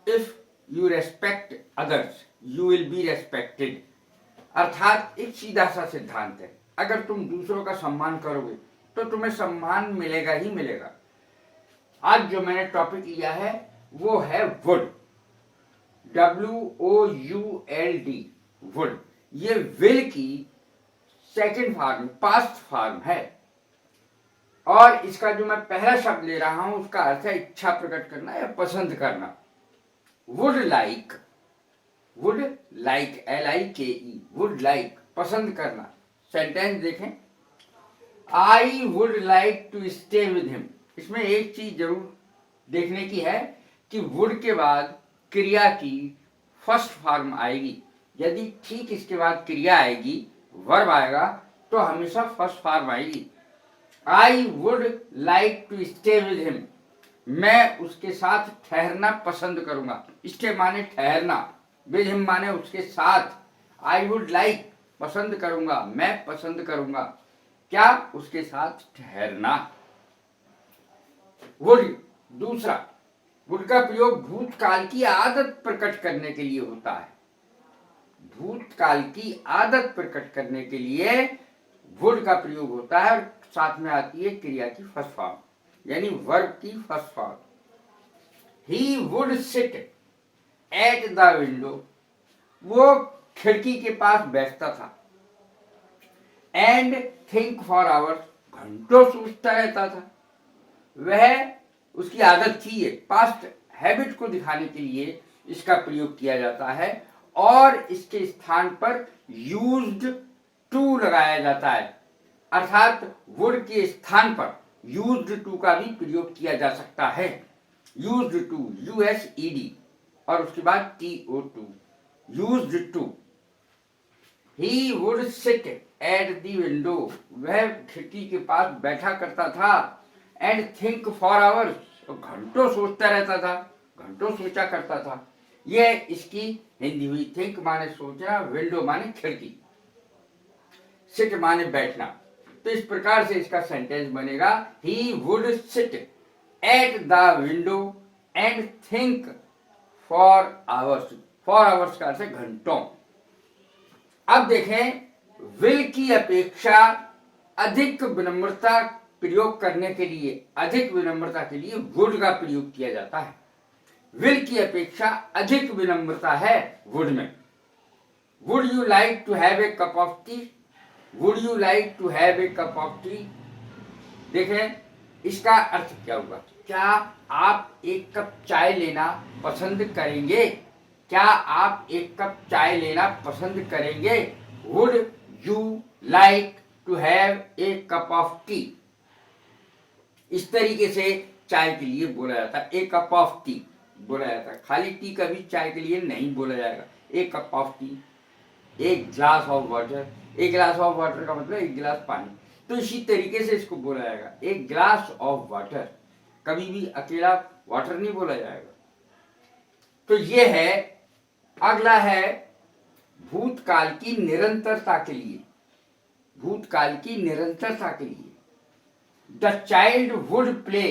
If you respect others you will be respected. अर्थात एक सीधा सा सिद्धांत है, अगर तुम दूसरों का सम्मान करोगे तो तुम्हें सम्मान मिलेगा ही मिलेगा। आज जो मैंने टॉपिक लिया है वो है वुड, WOULD, वुड। ये विल की सेकेंड फॉर्म, पास्ट फॉर्म है, और इसका जो मैं पहला शब्द ले रहा हूं उसका अर्थ है इच्छा प्रकट करना या पसंद करना। Would like, would like, LIKE, would like, पसंद करना। सेंटेंस देखें, I would like to stay with him. इसमें एक चीज जरूर देखने की है कि वुड के बाद क्रिया की फर्स्ट फॉर्म आएगी। यदि ठीक इसके बाद क्रिया आएगी, वर्ब आएगा, तो हमेशा फर्स्ट फॉर्म आएगी। I would like to stay with him, मैं उसके साथ ठहरना पसंद करूंगा। स्टे माने ठहरना, विद हिम माने उसके साथ। आई वुड लाइक, पसंद करूंगा, मैं पसंद करूंगा, क्या? उसके साथ ठहरना। वुड दूसरा, वुड का प्रयोग भूतकाल की आदत प्रकट करने के लिए होता है। भूतकाल की आदत प्रकट करने के लिए वुड का प्रयोग होता है, और साथ में आती है क्रिया की फर्स्ट फॉर्म, यानी वर्ब की first form. He would sit at the window, वो खिड़की के पास बैठता था। एंड थिंक फॉर आवर्स, घंटों सोचता रहता था। वह, उसकी आदत थी। ये पास्ट हैबिट को दिखाने के लिए इसका प्रयोग किया जाता है, और इसके स्थान पर यूज्ड टू लगाया जाता है। अर्थात वुड के स्थान पर यूज्ड टू का भी प्रयोग किया जा सकता है। यूज्ड टू, USED, और उसके बाद TO2, used to. He would sit at the window, वह खिड़की के पास बैठा करता था। एंड थिंक फॉर आवर्स, घंटों सोचता रहता था, घंटों सोचा करता था। यह इसकी हिंदी हुई। थिंक माने सोचना, विंडो माने खिड़की, सिट माने बैठना। तो इस प्रकार से इसका सेंटेंस बनेगा, ही would sit at the window and think for hours. For hours का अर्थ है घंटों। अब देखें, विल की अपेक्षा अधिक विनम्रता प्रयोग करने के लिए, अधिक विनम्रता के लिए वुड का प्रयोग किया जाता है। विल की अपेक्षा अधिक विनम्रता है वुड में। Would you like to have a cup of tea, would you like to have a cup of tea. देखें, इसका अर्थ क्या हुआ? क्या आप एक कप चाय लेना पसंद करेंगे? क्या आप एक कप चाय लेना पसंद करेंगे? Would you like to have a cup of tea. इस तरीके से चाय के लिए बोला जाता है, एक कप ऑफ टी बोला जाता है। खाली टी कभी चाय के लिए नहीं बोला जाएगा। एक कप ऑफ टी, एक ग्लास ऑफ वाटर। एक ग्लास ऑफ वाटर का मतलब एक गिलास पानी। तो इसी तरीके से इसको बोला जाएगा, एक ग्लास ऑफ वाटर। कभी भी अकेला वाटर नहीं बोला जाएगा। तो ये है। अगला है भूतकाल की निरंतरता के लिए। भूतकाल की निरंतरता के लिए, the child would play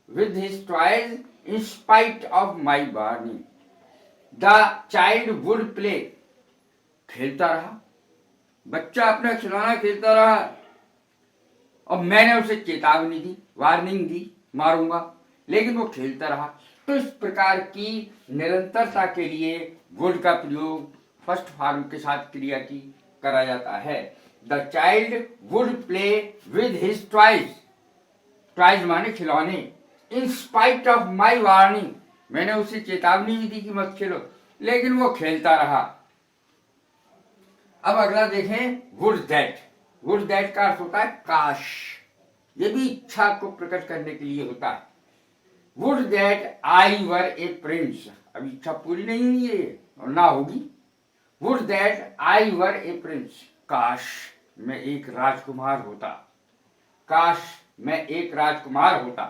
with his toys in spite of my warning. The child would play, खेलता रहा, बच्चा अपना खिलौना खेलता रहा, और मैंने उसे चेतावनी दी, वार्निंग दी, मारूंगा, लेकिन वो खेलता रहा। तो इस प्रकार की निरंतरता के लिए वुड का प्रयोग फर्स्ट फॉर्म के साथ क्रिया की करा जाता है। The child would play with his toys, toys माने खिलौने, in spite of my warning, मैंने उसे चेतावनी भी दी कि मत खेलो, लेकिन वो खेलता रहा। अब अगला देखें, वुड दैट। वुड दैट का अर्थ होता है काश। ये भी इच्छा को प्रकट करने के लिए होता है। Would that I were A Prince, अभी इच्छा पूरी नहीं हुई है और ना होगी। Would that I were A Prince, काश मैं एक राजकुमार होता, काश मैं एक राजकुमार होता।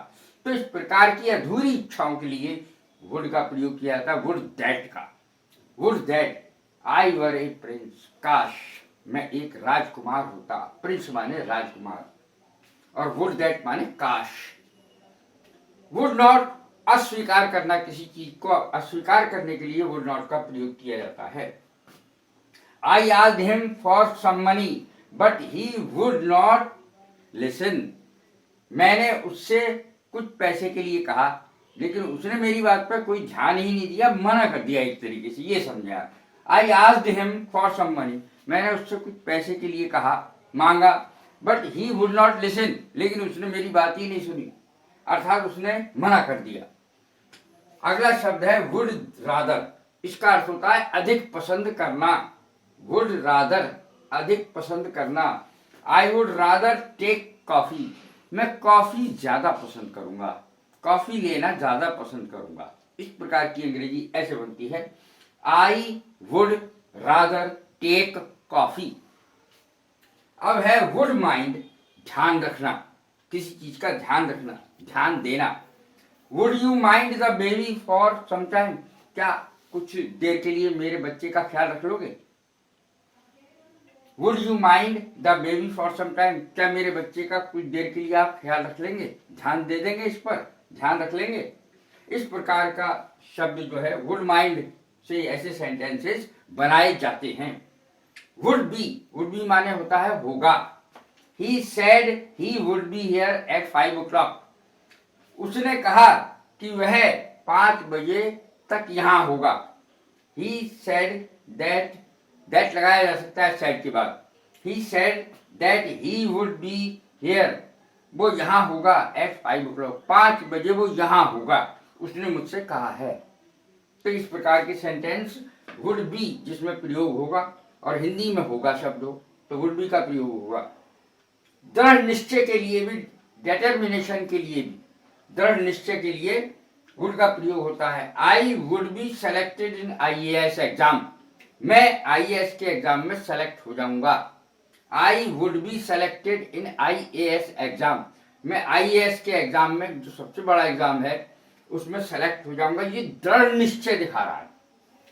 तो इस प्रकार की अधूरी इच्छाओं के लिए वुड का प्रयोग किया जाता है, वुड दैट का। Would that I were A Prince, काश मैं एक राजकुमार होता। प्रिंस माने राजकुमार, और वुड दैट माने काश। वुड नॉट अस्वीकार करना, किसी चीज को अस्वीकार करने के लिए वुड नॉट का प्रयोग किया जाता है। I asked him for some money but he would not listen. मैंने उससे कुछ पैसे के लिए कहा लेकिन उसने मेरी बात पर कोई ध्यान ही नहीं दिया, मना कर दिया एक तरीके से, ये समझा। I asked him for some money, मैंने उससे कुछ पैसे के लिए कहा, मांगा, but he would not listen, लेकिन उसने मेरी बात ही नहीं सुनी, अर्थात उसने मना कर दिया। अगला शब्द है वुड रादर। इसका अर्थ होता है अधिक पसंद करना। वुड रादर, अधिक पसंद करना। I would rather take coffee, मैं कॉफी ज्यादा पसंद करूंगा, कॉफी लेना ज्यादा पसंद करूंगा। इस प्रकार की अंग्रेजी ऐसे बनती है, I would rather take coffee. अब है वुड माइंड, ध्यान रखना, किसी चीज का ध्यान रखना, ध्यान देना। Would you mind the baby for some time, क्या कुछ देर के लिए मेरे बच्चे का ख्याल रख लोगे। Would you mind the baby for some time, क्या मेरे बच्चे का कुछ देर के लिए आप ख्याल रख लेंगे, ध्यान दे देंगे, इस पर ध्यान रख लेंगे। इस प्रकार का शब्द जो है वुड माइंड से ऐसे सेंटेंसेस बनाए जाते हैं। वुड बी माने होता है होगा। He said he would be here eight 5 o'clock, उसने कहा कि वह 5 बजे तक यहां होगा। ही सेड दैट लगाया जा सकता है सेड के बाद। He said that he would be here, वो यहां होगा एट 5 o'clock, 5 बजे वो यहां होगा, उसने मुझसे कहा है। तो इस प्रकार के सेंटेंस वुड बी जिसमें प्रयोग होगा और हिंदी में होगा शब्द हो तो वुड बी का प्रयोग होगा। दृढ़ निश्चय के लिए भी, डिटर्मिनेशन के लिए भी, दृढ़ निश्चय के लिए वुड का प्रयोग होता है। I would be selected in IAS exam, मैं IAS के एग्जाम में सेलेक्ट हो जाऊंगा। I would be selected in IAS exam, मैं IAS के एग्जाम में, जो सबसे बड़ा एग्जाम है, उसमें सेलेक्ट हो जाऊंगा। ये दृढ़ निश्चय दिखा रहा है।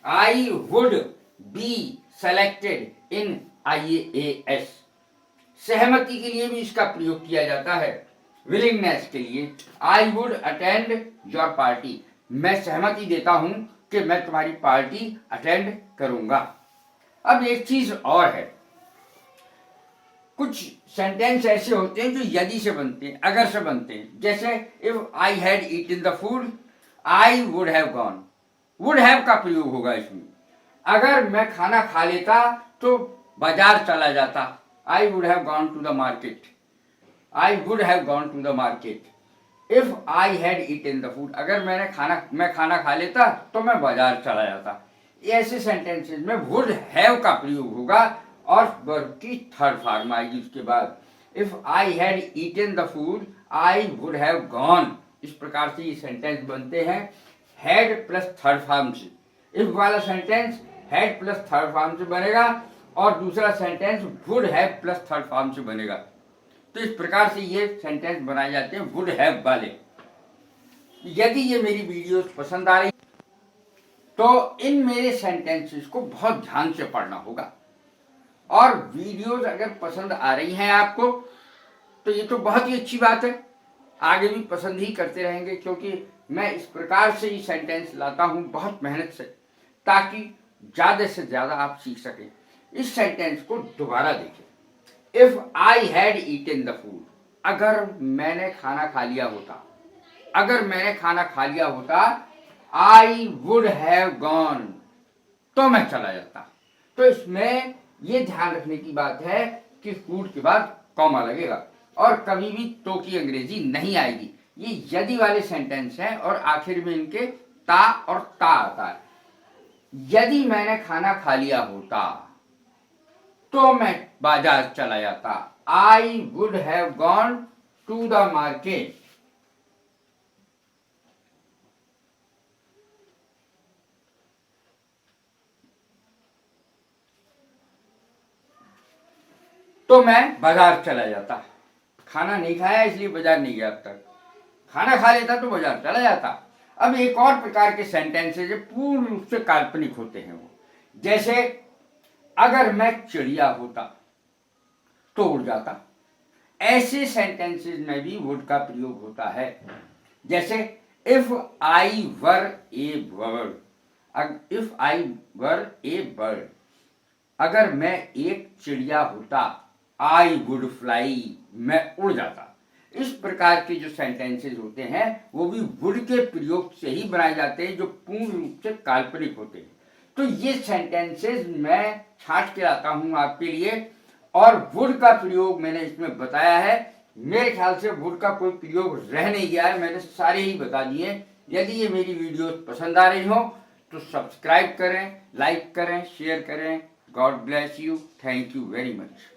I would be selected in IAS। सहमति के लिए भी इसका प्रयोग किया जाता है, विलिंगनेस के लिए। I would attend your party, मैं सहमति देता हूं कि मैं तुम्हारी पार्टी अटेंड करूंगा। अब एक चीज और है, कुछ सेंटेंस ऐसे होते हैं जो यदि से बनते हैं, अगर से बनते हैं। जैसे if I had eaten the food I would have gone, would have का प्रयोग होगा इसमें। अगर मैं खाना खा लेता तो बाजार चला जाता, I would have gone to the market, I would have gone to the market. If I had eaten the food, अगर मैं खाना खा लेता तो मैं बाजार चला जाता। ऐसे सेंटेंसेस में वुड हैव का प्रयोग होगा और वर्ब की थर्ड फॉर्म आएगी उसके बाद। If I had eaten the food I would have gone. इस प्रकार से ये सेंटेंस बनते हैं हैड प्लस थर्ड फॉर्म से। इफ वाला sentence had plus third form से बनेगा और दूसरा sentence would have plus third form से बनेगा। तो इस प्रकार से ये सेंटेंस बनाए जाते हैं वुड हैव वाले। यदि ये मेरी वीडियोस पसंद आ रही तो इन मेरे सेंटेंसेस को बहुत ध्यान से पढ़ना होगा। और वीडियोस अगर पसंद आ रही हैं आपको तो ये तो बहुत ही अच्छी बात है, आगे भी पसंद ही करते रहेंगे, क्योंकि मैं इस प्रकार से ये सेंटेंस लाता हूं बहुत मेहनत से, ताकि ज्यादा से ज्यादा आप सीख सकें। इस सेंटेंस को दोबारा देखें। If I had eaten the food, अगर मैंने खाना खा लिया होता, अगर मैंने खाना खा लिया होता, आई वुड हैव गॉन, तो मैं चला जाता। तो इसमें ये ध्यान रखने की बात है कि फूड के बाद कॉमा लगेगा और कभी भी तो की अंग्रेजी नहीं आएगी। ये यदि वाले सेंटेंस हैं और आखिर में इनके ता और ता आता है। यदि मैंने खाना खा लिया होता तो मैं बाजार चला जाता, I would have gone to the market. तो मैं बाजार चला जाता। खाना नहीं खाया इसलिए बाजार नहीं गया अब तक, खाना खा लेता तो बाजार चला जाता। अब एक और प्रकार के सेंटेंसेस जो पूर्ण रूप से काल्पनिक होते हैं वो, जैसे अगर मैं चिड़िया होता तो उड़ जाता। ऐसे सेंटेंसेस में भी वुड का प्रयोग होता है। जैसे if I were A bird, if I were A bird, अगर मैं एक चिड़िया होता, आई वुड फ्लाई, मैं उड़ जाता। इस प्रकार के जो सेंटेंसेस होते हैं वो भी वुड के प्रयोग से ही बनाए जाते हैं, जो पूर्ण रूप से काल्पनिक होते हैं। तो ये सेंटेंसेस मैं छांट के लाता हूं आपके लिए, और वुड का प्रयोग मैंने इसमें बताया है। मेरे ख्याल से वुड का कोई प्रयोग रह नहीं गया है, मैंने सारे ही बता दिए। यदि ये मेरी वीडियो पसंद आ रही हो तो सब्सक्राइब करें, लाइक करें, शेयर करें। God bless you, thank you very much.